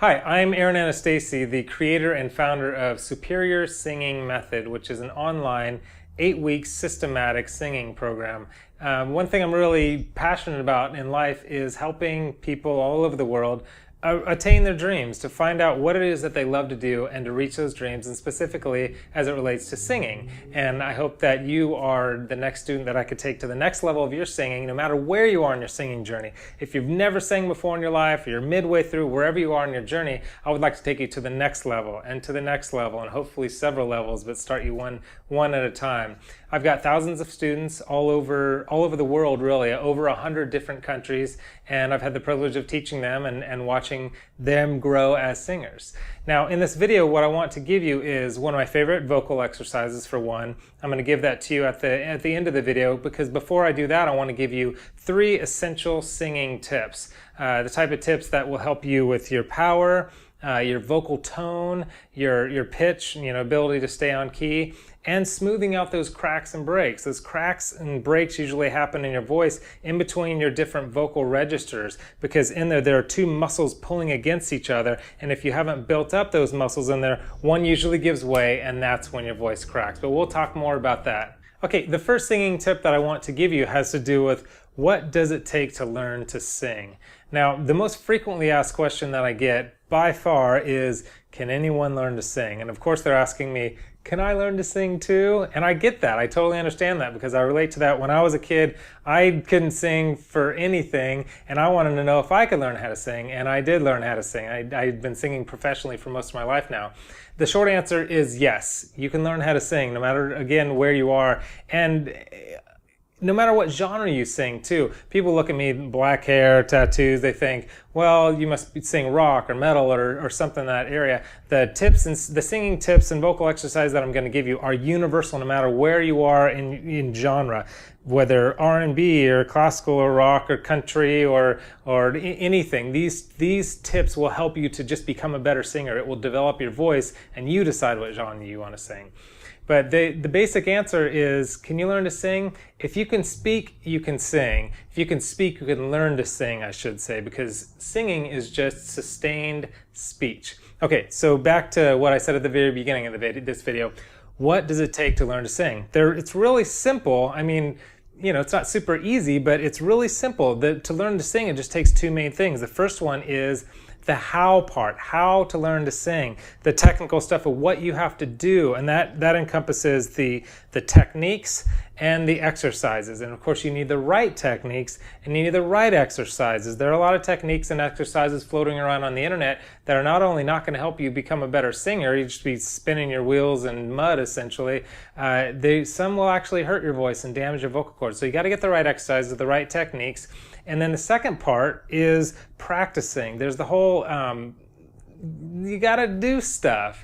Hi, I'm Aaron Anastasi, the creator and founder of Superior Singing Method, which is an online 8-week systematic singing program. One thing I'm really passionate about in life is helping people all over the world attain their dreams, to find out what it is that they love to do and to reach those dreams, and specifically as it relates to singing. And I hope that you are the next student that I could take to the next level of your singing, no matter where you are in your singing journey. If you've never sang before in your life, or you're midway through, wherever you are in your journey, I would like to take you to the next level and to the next level, and hopefully several levels, but start you one at a time. I've got thousands of students all over the world, really, over 100 different countries, and I've had the privilege of teaching them and watching them grow as singers. Now, in this video, what I want to give you is one of my favorite vocal exercises, for one. I'm going to give that to you at the end of the video, because before I do that, I want to give you 3 essential singing tips. The type of tips that will help you with your power, your vocal tone, your pitch, ability to stay on key, and smoothing out those cracks and breaks. Those cracks and breaks usually happen in your voice in between your different vocal registers, because in there are 2 muscles pulling against each other, and if you haven't built up those muscles in there, one usually gives way, and that's when your voice cracks. But we'll talk more about that. Okay, the first singing tip that I want to give you has to do with what does it take to learn to sing. Now, the most frequently asked question that I get by far is, can anyone learn to sing? And of course they're asking me, can I learn to sing too? And I get that. I totally understand that, because I relate to that. When I was a kid, I couldn't sing for anything, and I wanted to know if I could learn how to sing, and I did learn how to sing. I've been singing professionally for most of my life now. The short answer is yes, you can learn how to sing, no matter, again, where you are. And no matter what genre you sing too. People look at me, black hair, tattoos, they think, well, you must sing rock or metal or something in that area. The singing tips and vocal exercise that I'm going to give you are universal, no matter where you are in genre, whether R&B or classical or rock or country or anything. These tips will help you to just become a better singer. It will develop your voice, and you decide what genre you want to sing. But the basic answer is, can you learn to sing? If you can speak, you can sing. If you can speak, you can learn to sing, I should say, because singing is just sustained speech. Okay, so back to what I said at the very beginning of this video. What does it take to learn to sing? It's really simple. I mean, it's not super easy, but it's really simple. To learn to sing, it just takes 2 main things. The first one is the how part, how to learn to sing, the technical stuff of what you have to do, and that encompasses the techniques and the exercises. And of course, you need the right techniques and you need the right exercises. There are a lot of techniques and exercises floating around on the internet that are not only not going to help you become a better singer, you just be spinning your wheels in mud essentially, some will actually hurt your voice and damage your vocal cords. So you got to get the right exercises, the right techniques. And then the second part is practicing. There's the whole you gotta do stuff,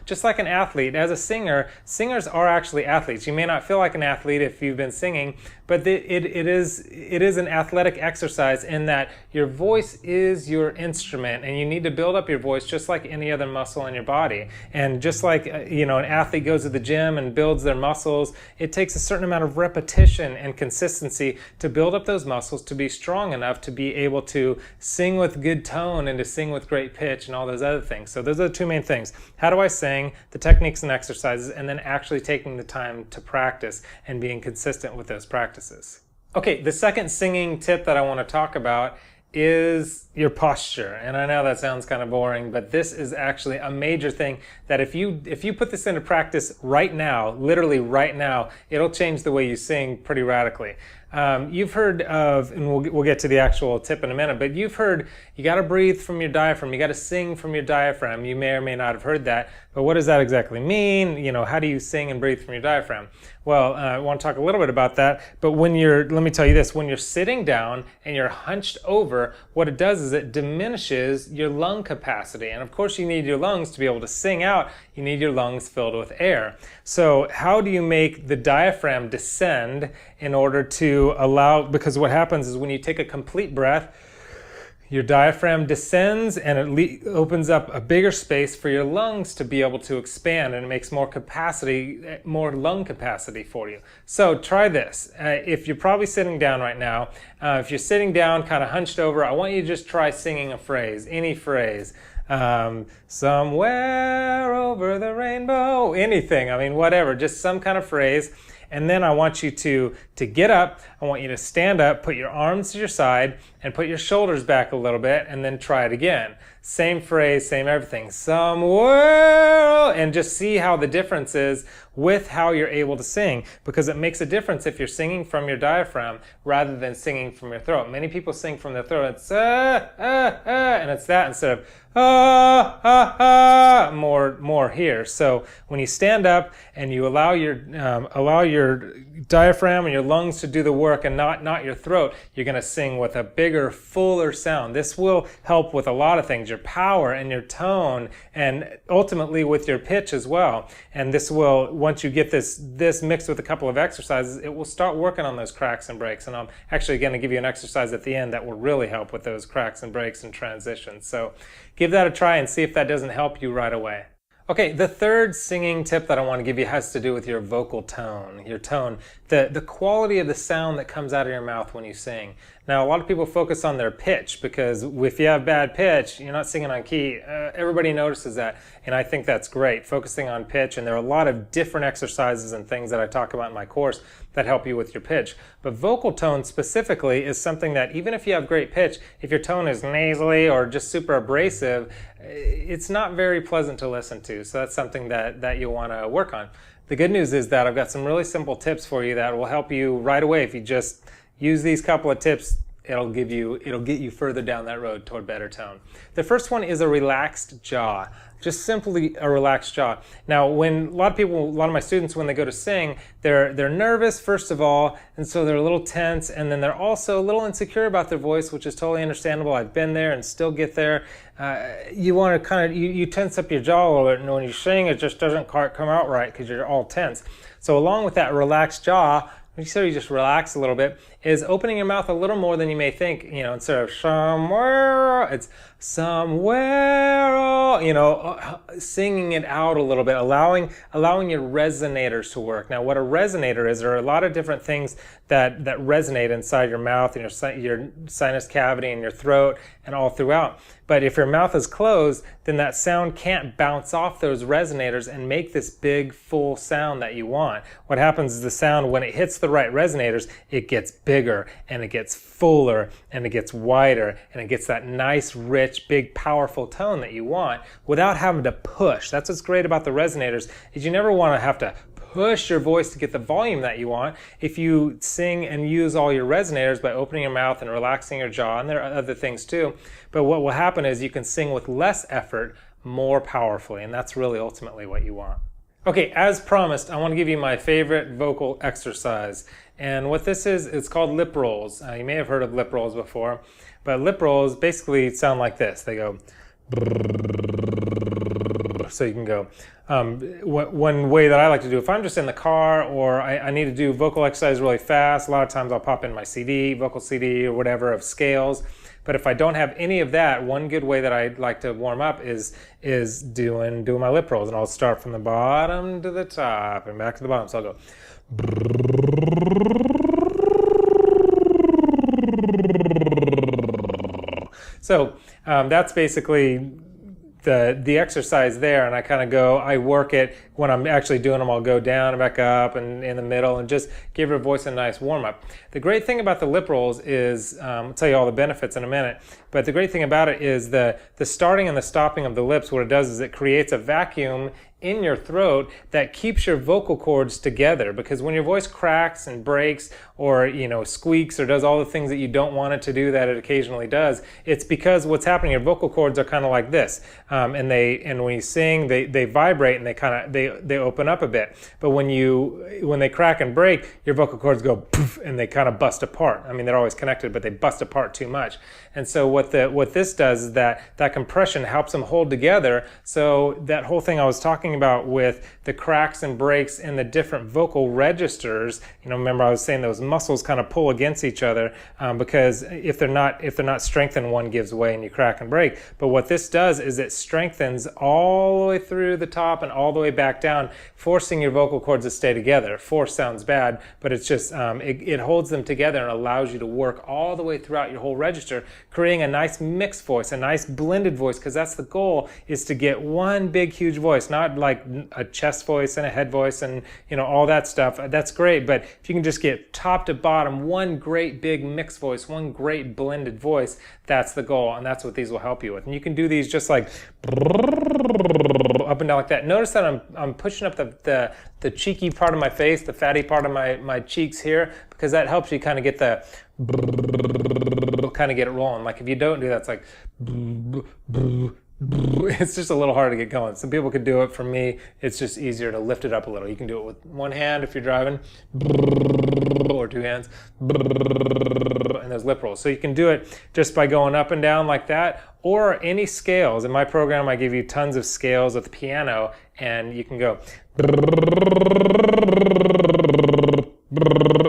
just like an athlete. As a singer, singers are actually athletes. You may not feel like an athlete if you've been singing, but it is an athletic exercise in that your voice is your instrument, and you need to build up your voice just like any other muscle in your body. And just like an athlete goes to the gym and builds their muscles, it takes a certain amount of repetition and consistency to build up those muscles to be strong enough to be able to sing with good tone and to sing with great pitch and all those other things. So those are the 2 main things. How do I sing, the techniques and exercises, and then actually taking the time to practice and being consistent with those practices. Okay, the second singing tip that I want to talk about is your posture. And I know that sounds kind of boring, but this is actually a major thing that if you put this into practice right now, literally right now, it'll change the way you sing pretty radically. You've heard of, and we'll get to the actual tip in a minute, but you've heard you got to breathe from your diaphragm. You got to sing from your diaphragm. You may or may not have heard that, but what does that exactly mean? How do you sing and breathe from your diaphragm? Well, I want to talk a little bit about that, but let me tell you this, when you're sitting down and you're hunched over, what it does is it diminishes your lung capacity. And of course you need your lungs to be able to sing out. You need your lungs filled with air. So how do you make the diaphragm descend in order to allow, because what happens is when you take a complete breath, Your diaphragm descends and it opens up a bigger space for your lungs to be able to expand, and it makes more capacity, more lung capacity for you. So try this. If you're probably sitting down right now, if you're sitting down kind of hunched over, I want you to just try singing a phrase, any phrase. Somewhere over the rainbow, anything, I mean, whatever, just some kind of phrase. And then I want you to get up. I want you to stand up, put your arms to your side, and put your shoulders back a little bit, and then try it again. Same phrase, same everything. Somewhere, and just see how the difference is with how you're able to sing, because it makes a difference if you're singing from your diaphragm rather than singing from your throat. Many people sing from their throat. It's and it's that instead of more here. So when you stand up and you allow your diaphragm and your lungs to do the work and not your throat, you're going to sing with a bigger, fuller sound. This will help with a lot of things, your power and your tone, and ultimately with your pitch as well. And this will, once you get this mixed with a couple of exercises, it will start working on those cracks and breaks. And I'm actually going to give you an exercise at the end that will really help with those cracks and breaks and transitions. So give that a try and see if that doesn't help you right away. Okay, the third singing tip that I want to give you has to do with your vocal tone, your tone, the quality of the sound that comes out of your mouth when you sing. Now, a lot of people focus on their pitch, because if you have bad pitch, you're not singing on key. Everybody notices that, and I think that's great, focusing on pitch. And there are a lot of different exercises and things that I talk about in my course that help you with your pitch. But vocal tone specifically is something that even if you have great pitch, if your tone is nasally or just super abrasive, it's not very pleasant to listen to. So that's something that you'll want to work on. The good news is that I've got some really simple tips for you that will help you right away. If you just use these couple of tips, it'll get you further down that road toward better tone. The first one is a relaxed jaw. Just simply a relaxed jaw. Now, when a lot of my students, when they go to sing, they're nervous first of all, and so they're a little tense, and then they're also a little insecure about their voice, which is totally understandable. I've been there and still get there. You want to kind of you tense up your jaw a little bit, and when you sing, it just doesn't quite come out right because you're all tense. So along with that relaxed jaw, so you just relax a little bit, is opening your mouth a little more than you may think. Instead of somewhere, it's somewhere, singing it out a little bit, allowing your resonators to work. Now, what a resonator is, there are a lot of different things that resonate inside your mouth and your sinus cavity and your throat and all throughout. But if your mouth is closed, then that sound can't bounce off those resonators and make this big, full sound that you want. What happens is the sound, when it hits the right resonators, it gets bigger and it gets fuller and it gets wider and it gets that nice, rich, big, powerful tone that you want without having to push. That's what's great about the resonators, is you never want to have to push your voice to get the volume that you want if you sing and use all your resonators by opening your mouth and relaxing your jaw. And there are other things too. But what will happen is you can sing with less effort, more powerfully, and that's really ultimately what you want. Okay, as promised, I want to give you my favorite vocal exercise. And what this is, it's called lip rolls. You may have heard of lip rolls before, but lip rolls basically sound like this. They go, so you can go. One way that I like to do, if I'm just in the car or I need to do vocal exercise really fast, a lot of times I'll pop in my CD, vocal CD or whatever of scales. But if I don't have any of that, one good way that I like to warm up is doing my lip rolls. And I'll start from the bottom to the top and back to the bottom. So I'll go. So that's basically the exercise there, and I kind of I work it when I'm actually doing them. I'll go down and back up and in the middle and just give your voice a nice warm up. The great thing about the lip rolls is, I'll tell you all the benefits in a minute, but the great thing about it is the starting and the stopping of the lips. What it does is it creates a vacuum in your throat that keeps your vocal cords together, because when your voice cracks and breaks or squeaks or does all the things that you don't want it to do that it occasionally does, it's because what's happening, your vocal cords are kind of like this, and when you sing they vibrate and they open up a bit. But when they crack and break, your vocal cords go poof and they kind of bust apart. I mean, they're always connected, but they bust apart too much. And so what this does is that compression helps them hold together. So that whole thing I was talking about with the cracks and breaks in the different vocal registers, remember I was saying those muscles kind of pull against each other, because if they're not strengthened, one gives way and you crack and break. But what this does is it strengthens all the way through the top and all the way back down, forcing your vocal cords to stay together. Force sounds bad, but it's just it holds them together and allows you to work all the way throughout your whole register, creating a nice mixed voice, a nice blended voice, because that's the goal, is to get one big huge voice, not like a chest voice and a head voice and all that stuff. That's great, but if you can just get top to bottom one great big mixed voice, one great blended voice, that's the goal, and that's what these will help you with. And you can do these just like up and down like that. Notice that I'm pushing up the cheeky part of my face, the fatty part of my cheeks here, because that helps you kind of get the get it rolling. Like if you don't do that, it's like it's just a little hard to get going. Some people could do it. For me, it's just easier to lift it up a little. You can do it with one hand if you're driving, or two hands, and those lip rolls. So you can do it just by going up and down like that, or any scales. In my program, I give you tons of scales with the piano, and you can go.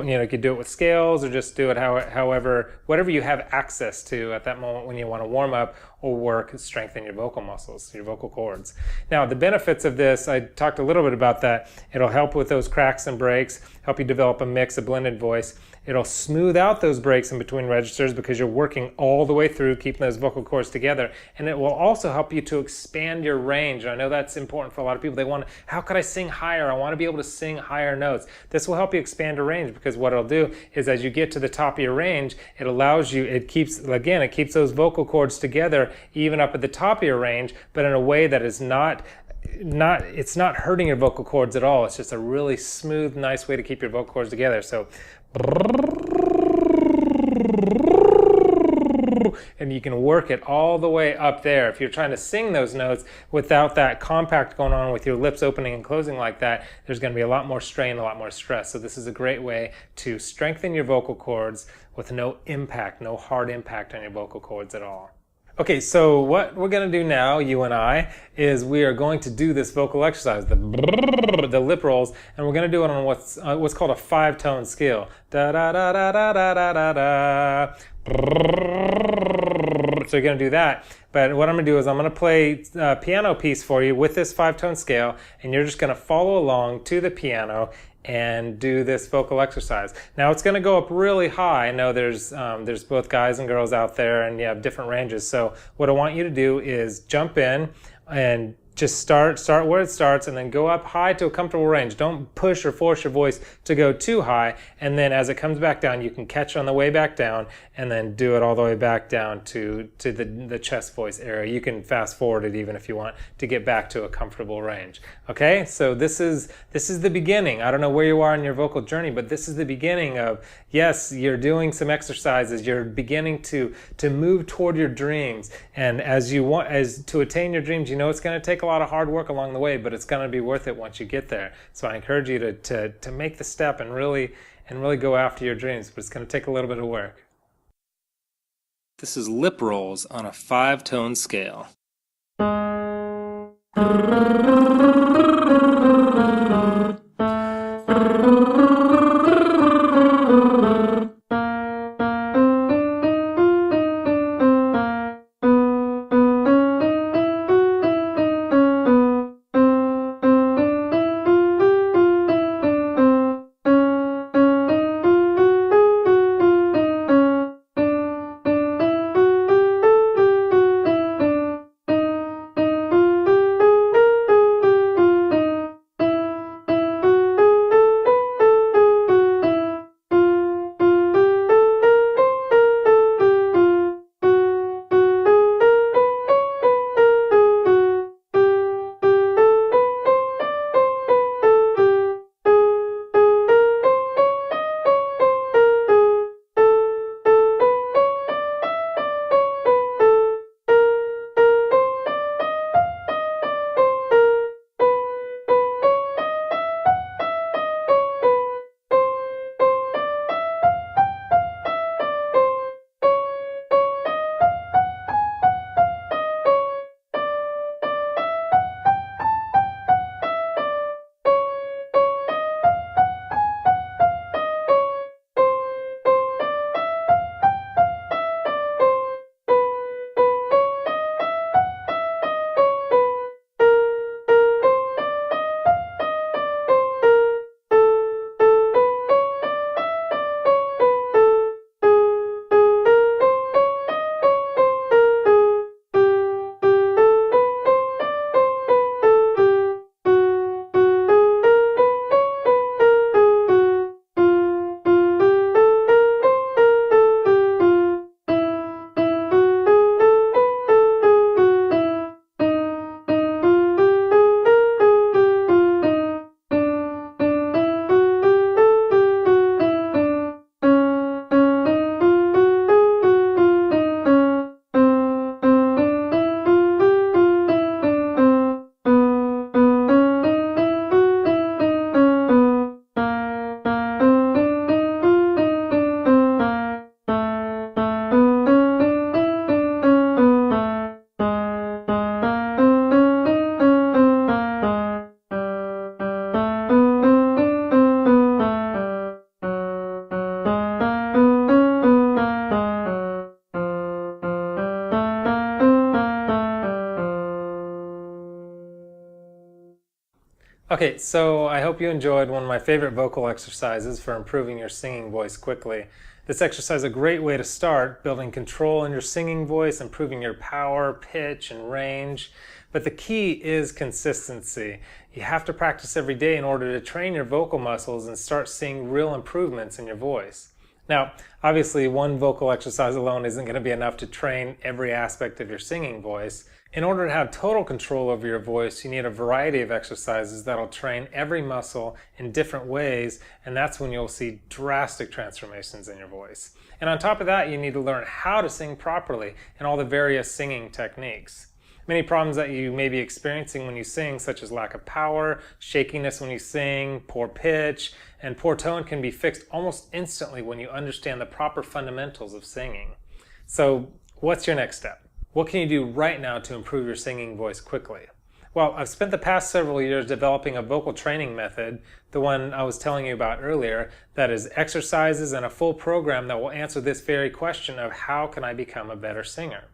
You could do it with scales, or just do it whatever you have access to at that moment when you want to warm up or work, strengthen your vocal muscles, your vocal cords. Now, the benefits of this, I talked a little bit about that. It'll help with those cracks and breaks, help you develop a mix, a blended voice. It'll smooth out those breaks in between registers because you're working all the way through, keeping those vocal cords together. And it will also help you to expand your range. And I know that's important for a lot of people. They want, how could I sing higher? I want to be able to sing higher notes. This will help you expand your range, because what it'll do is as you get to the top of your range, it allows you, it keeps those vocal cords together even up at the top of your range, but in a way that is it's not hurting your vocal cords at all. It's just a really smooth, nice way to keep your vocal cords together. So, and you can work it all the way up there. If you're trying to sing those notes without that compact going on with your lips opening and closing like that, there's going to be a lot more strain, a lot more stress. So this is a great way to strengthen your vocal cords with no impact, no hard impact on your vocal cords at all. Okay, so what we're going to do now, you and I, is we are going to do this vocal exercise, the lip rolls, and we're going to do it on what's called a 5-tone scale. Da da da da da da da da. So you're going to do that. But what I'm going to do is I'm going to play a piano piece for you with this 5-tone scale, and you're just going to follow along to the piano and do this vocal exercise. Now it's going to go up really high. I know there's both guys and girls out there, and you have different ranges. So what I want you to do is jump in and just start where it starts, and then go up high to a comfortable range. Don't push or force your voice to go too high, and then as it comes back down, you can catch it on the way back down, and then do it all the way back down to the chest voice area. You can fast forward it even if you want to get back to a comfortable range. Okay, so this is the beginning. I don't know where you are in your vocal journey, but this is the beginning of, yes, you're doing some exercises. You're beginning to move toward your dreams, and as to attain your dreams, it's going to take a lot of hard work along the way, but it's going to be worth it once you get there. So I encourage you to make the step and really go after your dreams, but it's going to take a little bit of work. This is lip rolls on a 5-tone scale. Okay, so I hope you enjoyed one of my favorite vocal exercises for improving your singing voice quickly. This exercise is a great way to start building control in your singing voice, improving your power, pitch, and range. But the key is consistency. You have to practice every day in order to train your vocal muscles and start seeing real improvements in your voice. Now, obviously, one vocal exercise alone isn't going to be enough to train every aspect of your singing voice. In order to have total control over your voice, you need a variety of exercises that'll train every muscle in different ways, and that's when you'll see drastic transformations in your voice. And on top of that, you need to learn how to sing properly and all the various singing techniques. Many problems that you may be experiencing when you sing, such as lack of power, shakiness when you sing, poor pitch, and poor tone, can be fixed almost instantly when you understand the proper fundamentals of singing. So, what's your next step? What can you do right now to improve your singing voice quickly? Well, I've spent the past several years developing a vocal training method, the one I was telling you about earlier, that is exercises and a full program that will answer this very question of how can I become a better singer?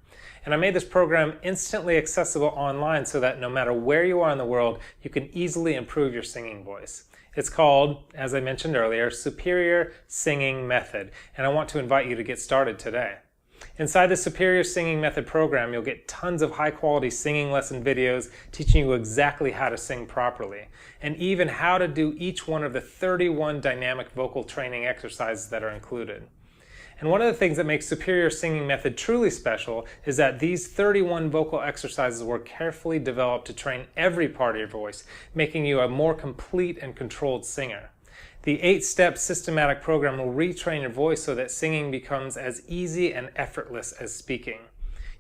And I made this program instantly accessible online so that no matter where you are in the world, you can easily improve your singing voice. It's called, as I mentioned earlier, Superior Singing Method, and I want to invite you to get started today. Inside the Superior Singing Method program, you'll get tons of high-quality singing lesson videos teaching you exactly how to sing properly, and even how to do each one of the 31 dynamic vocal training exercises that are included. And one of the things that makes Superior Singing Method truly special is that these 31 vocal exercises were carefully developed to train every part of your voice, making you a more complete and controlled singer. The 8-step systematic program will retrain your voice so that singing becomes as easy and effortless as speaking.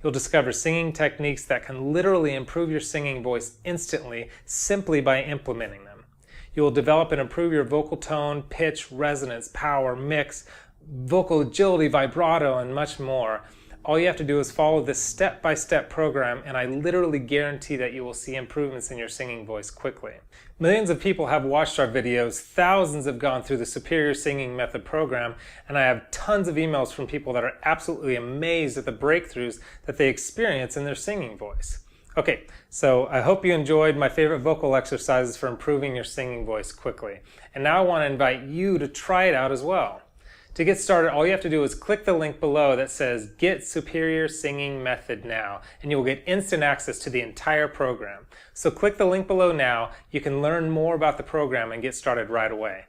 You'll discover singing techniques that can literally improve your singing voice instantly simply by implementing them. You will develop and improve your vocal tone, pitch, resonance, power, mix, vocal agility, vibrato, and much more. All you have to do is follow this step-by-step program, and I literally guarantee that you will see improvements in your singing voice quickly. Millions of people have watched our videos, thousands have gone through the Superior Singing Method program, and I have tons of emails from people that are absolutely amazed at the breakthroughs that they experience in their singing voice. Okay, so I hope you enjoyed my favorite vocal exercises for improving your singing voice quickly. And now I want to invite you to try it out as well. To get started, all you have to do is click the link below that says Get Superior Singing Method Now, and you will get instant access to the entire program. So click the link below now. You can learn more about the program and get started right away.